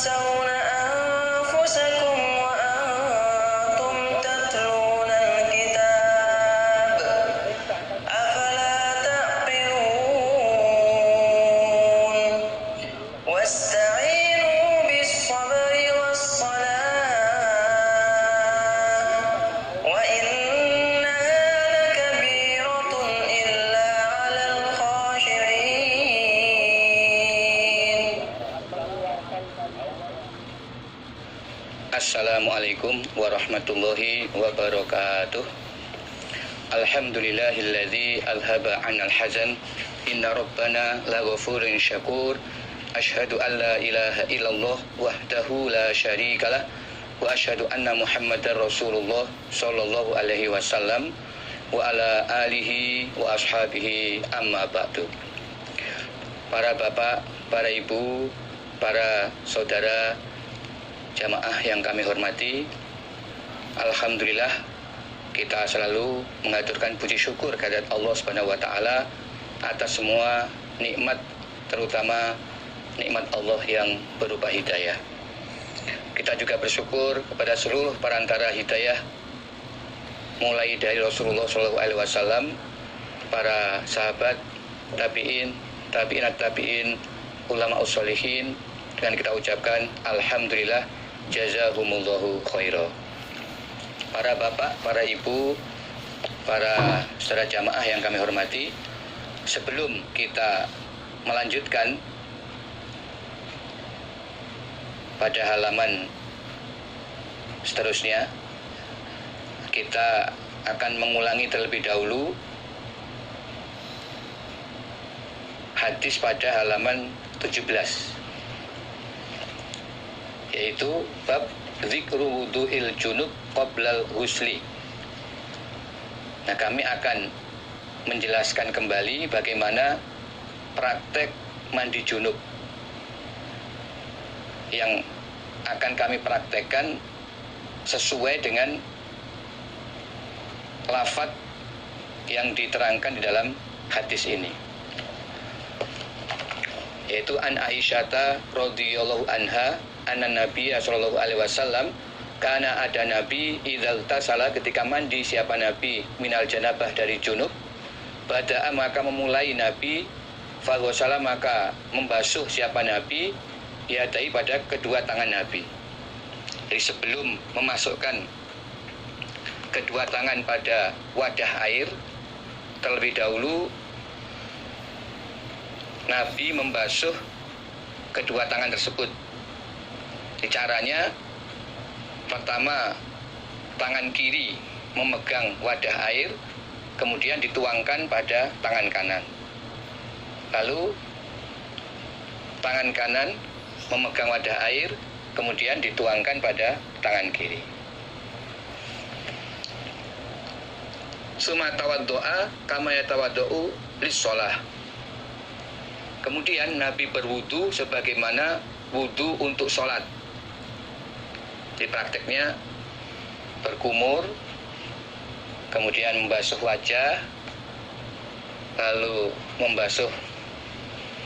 تنسون أنفسكم وأنتم تتلون الكتاب أفلا تعقلون واستعينوا بالصبر والصلاة وإنها لكبيرة إلا على الخاشعين. Assalamualaikum warahmatullahi wabarakatuh. Alhamdulillahilladzi alhaba 'anal hazan. Inna rabbana laghafurun syakur. Asyhadu an la ilaha illallah wahdahu la syarikalah wa asyhadu anna Muhammadar Rasulullah sallallahu alaihi wasallam wa ala alihi wa ashabihi amma ba'du. Para bapak, para ibu, para saudara jamaah yang kami hormati, alhamdulillah kita selalu mengaturkan puji syukur kehadirat Allah Subhanahu wa taala atas semua nikmat, terutama nikmat Allah yang berupa hidayah. Kita juga bersyukur kepada seluruh perantara hidayah, mulai dari Rasulullah SAW, para sahabat, tabi'in, tabi'inat tabi'in, ulama usholihin, dengan kita ucapkan alhamdulillah jazahumullahu khairah. Para bapak, para ibu, para saudara jamaah yang kami hormati, sebelum kita melanjutkan pada halaman seterusnya, kita akan mengulangi terlebih dahulu hadis pada halaman 17, yaitu bab zikru wudu'il junub qoblal husli. Nah, kami akan menjelaskan kembali bagaimana praktek mandi junub yang akan kami praktekkan sesuai dengan lafaz yang diterangkan di dalam hadis ini, yaitu an Aisyata radhiyallahu anha anna Nabiya sallallahu alaihi wasallam, karena ada Nabi idzal tasala, ketika mandi siapa Nabi minal janabah dari junub, bada'a maka memulai Nabi, faghsala maka membasuh siapa Nabi, yadai pada kedua tangan Nabi. Jadi sebelum memasukkan kedua tangan pada wadah air, terlebih dahulu Nabi membasuh kedua tangan tersebut. Caranya, pertama tangan kiri memegang wadah air, kemudian dituangkan pada tangan kanan. Lalu tangan kanan memegang wadah air, kemudian dituangkan pada tangan kiri. Summa tawaddo'a kama yatawaddo'u lis-shalah. Kemudian Nabi berwudu sebagaimana wudu untuk sholat. Di prakteknya berkumur, kemudian membasuh wajah, lalu membasuh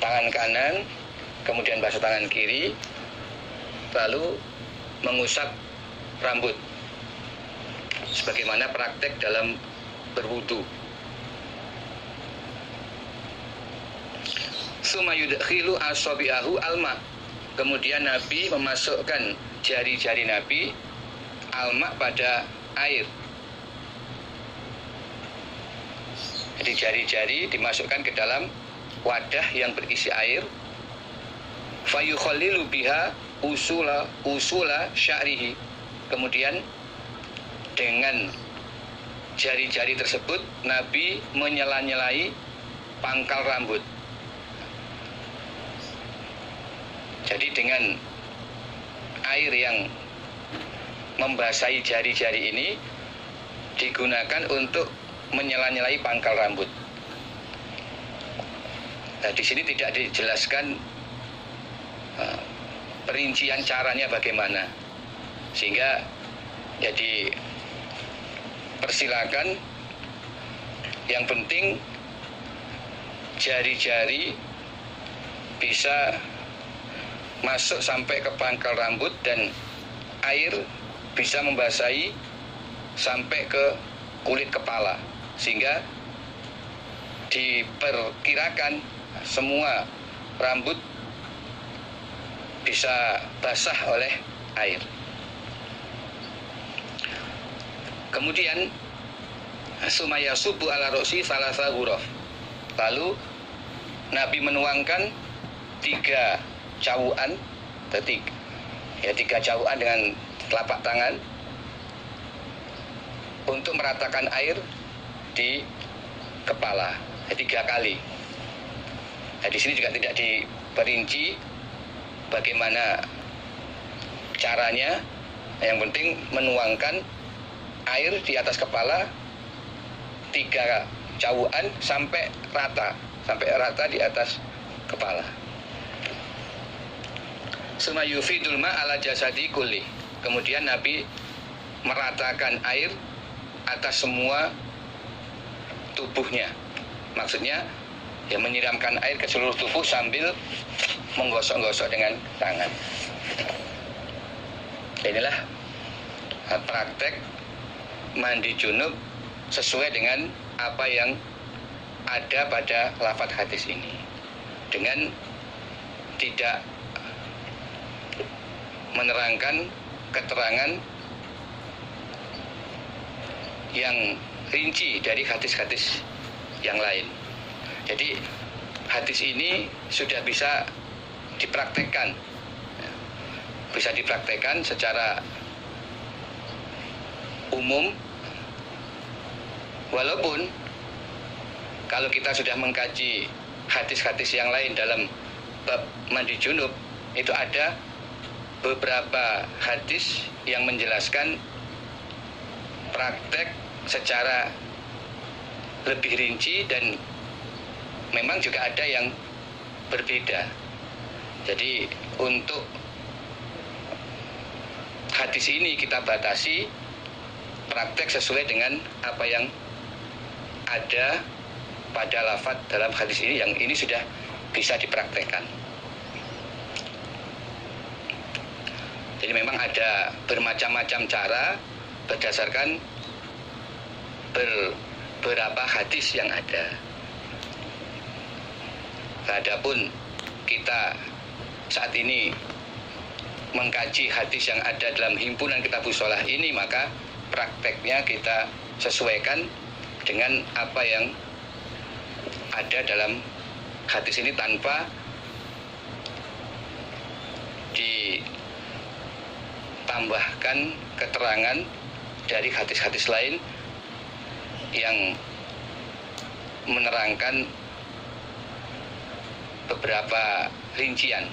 tangan kanan, kemudian basuh tangan kiri, lalu mengusap rambut, sebagaimana praktek dalam berwudu. Summa yudkhilu asabi'ahu alma. Kemudian Nabi memasukkan jari-jari Nabi alma pada air. Jadi jari-jari dimasukkan ke dalam wadah yang berisi air. Fayukhallilu biha usula sya'rihi. Kemudian dengan jari-jari tersebut Nabi menyela-nyelai pangkal rambut. Jadi dengan air yang membasahi jari-jari ini digunakan untuk menyela-nyelai pangkal rambut. Nah, di sini tidak dijelaskan perincian caranya bagaimana, sehingga ya dipersilakan. Yang penting jari-jari bisa masuk sampai ke pangkal rambut dan air bisa membasahi sampai ke kulit kepala, sehingga diperkirakan semua rambut bisa basah oleh air. Kemudian sumaya subu ala roksi salasa huruf. Lalu Nabi menuangkan 3 cawuan, tiga cawuan dengan telapak tangan untuk meratakan air di kepala 3 kali. Nah, di sini juga tidak diperinci bagaimana caranya. Yang penting menuangkan air di atas kepala 3 cawuan sampai rata di atas kepala. Summa yufidul ma ala jasadi kulli. Kemudian Nabi meratakan air atas semua tubuhnya. Maksudnya ya menyiramkan air ke seluruh tubuh sambil menggosok-gosok dengan tangan. Inilah praktek mandi junub sesuai dengan apa yang ada pada lafaz hadis ini, dengan tidak menerangkan keterangan yang rinci dari hadis-hadis yang lain. Jadi hadis ini sudah bisa dipraktekkan secara umum, walaupun kalau kita sudah mengkaji hadis-hadis yang lain dalam bab mandi junub, itu ada beberapa hadis yang menjelaskan praktek secara lebih rinci dan memang juga ada yang berbeda. Jadi untuk hadis ini kita batasi praktek sesuai dengan apa yang ada pada lafaz dalam hadis ini, yang ini sudah bisa dipraktekkan. Jadi memang ada bermacam-macam cara berdasarkan beberapa hadis yang ada. Adapun kita saat ini mengkaji hadis yang ada dalam himpunan Kitabus Shalah ini, maka prakteknya kita sesuaikan dengan apa yang ada dalam hadis ini tanpa ditambahkan keterangan dari hadis-hadis lain yang menerangkan beberapa rincian.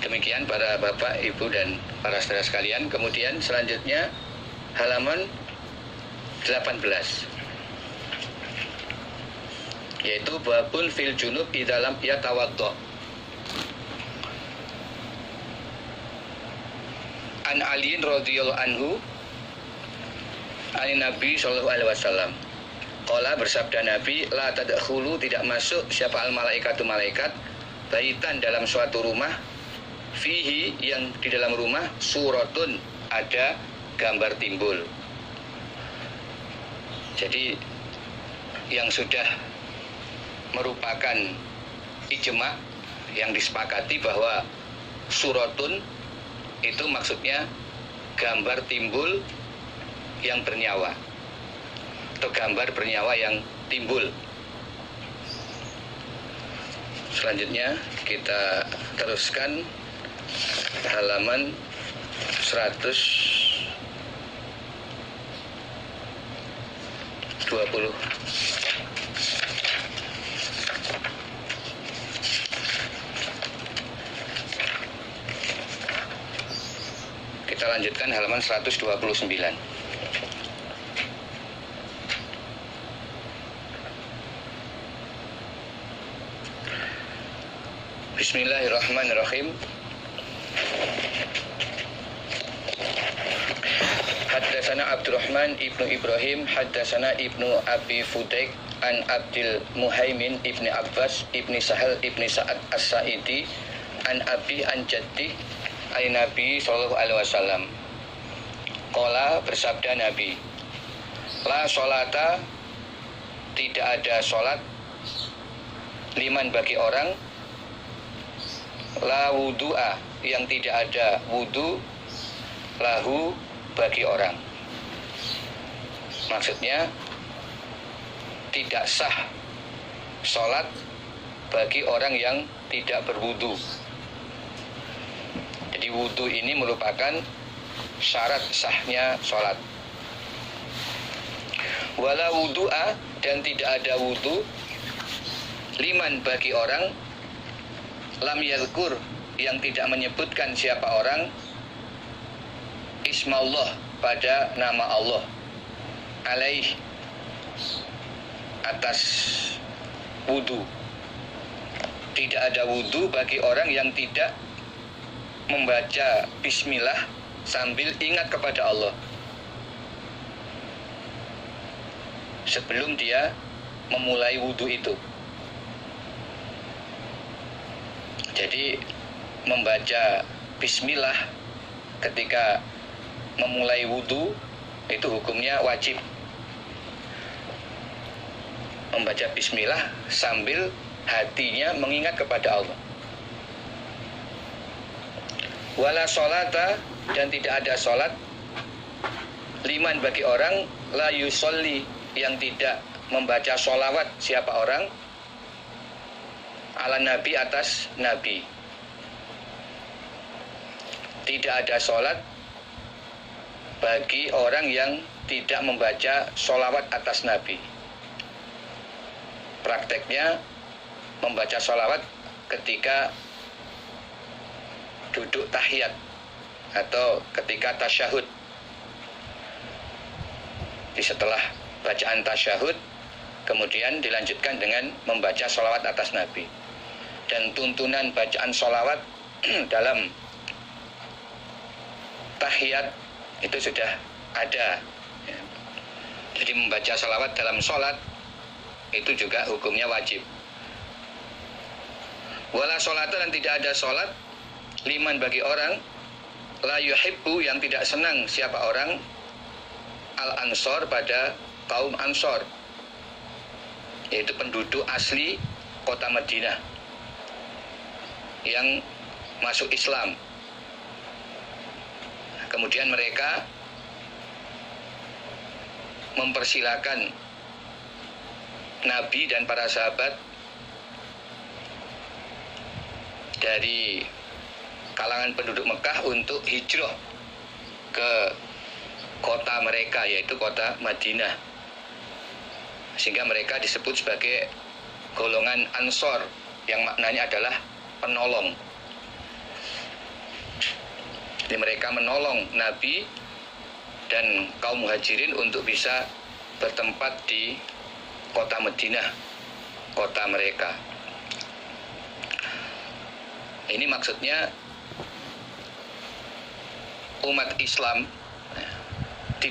Demikian para bapak, ibu dan para saudara sekalian. Kemudian selanjutnya halaman 18, yaitu babun fil junub idalam yatawaddo. An aliin radhiyallahu anhu an Nabi sallallahu alaihi wasallam. Qala, bersabda Nabi, la tadkhulu, tidak masuk siapa al malaikatu malaikat, baitan dalam suatu rumah, fihi, yang di dalam rumah suratun, ada gambar timbul. Jadi yang sudah merupakan ijma, yang disepakati bahwa suratun itu maksudnya gambar timbul yang bernyawa, atau gambar bernyawa yang timbul. Selanjutnya kita teruskan halaman 120. Kita lanjutkan halaman 129. Bismillahirrahmanirrahim. Haddatsana Abdurrahman ibnu Ibrahim, haddatsana ibnu Abi Fudaik an Abdul Muhaimin ibni Abbas ibni Sahal ibni Sa'ad As-Sa'idi an Abi an Jaddi an Nabi sallallahu alaihi wasallam. Qala, bersabda Nabi, la sholata, tidak ada sholat, liman bagi orang, la wudu'a, yang tidak ada wudu, lahu, bagi orang. Maksudnya tidak sah sholat bagi orang yang tidak berwudu. Jadi wudu ini merupakan syarat sahnya sholat. Wala wudu'a, dan tidak ada wudu, liman bagi orang, lam yadhkur, yang tidak menyebutkan siapa orang, ismallah, pada nama Allah, alaih, atas wudu. Tidak ada wudu bagi orang yang tidak membaca bismillah sambil ingat kepada Allah sebelum dia memulai wudu itu. Jadi membaca bismillah ketika memulai wudu itu hukumnya wajib. Membaca bismillah sambil hatinya mengingat kepada Allah. Wala sholata, dan tidak ada sholat, liman bagi orang, la yusolli, yang tidak membaca sholawat siapa orang, ala nabi, atas nabi. Tidak ada sholat bagi orang yang tidak membaca sholawat atas nabi. Prakteknya membaca sholawat ketika duduk tahiyat atau ketika tasyahud. Di setelah bacaan tasyahud kemudian dilanjutkan dengan membaca sholawat atas nabi. Dan tuntunan bacaan sholawat dalam tahiyat itu sudah ada. Jadi membaca sholawat dalam sholat itu juga hukumnya wajib. Wala sholata, dan tidak ada sholat, liman bagi orang, la yuhibbu, yang tidak senang siapa orang, al ansor, pada kaum Ansor, yaitu penduduk asli kota Madinah yang masuk Islam. Kemudian mereka mempersilakan Nabi dan para sahabat dari kalangan penduduk Mekah untuk hijrah ke kota mereka, yaitu kota Madinah, sehingga mereka disebut sebagai golongan Ansor, yang maknanya adalah penolong. Jadi mereka menolong Nabi dan kaum muhajirin untuk bisa bertempat di kota Madinah, kota mereka. Ini maksudnya umat Islam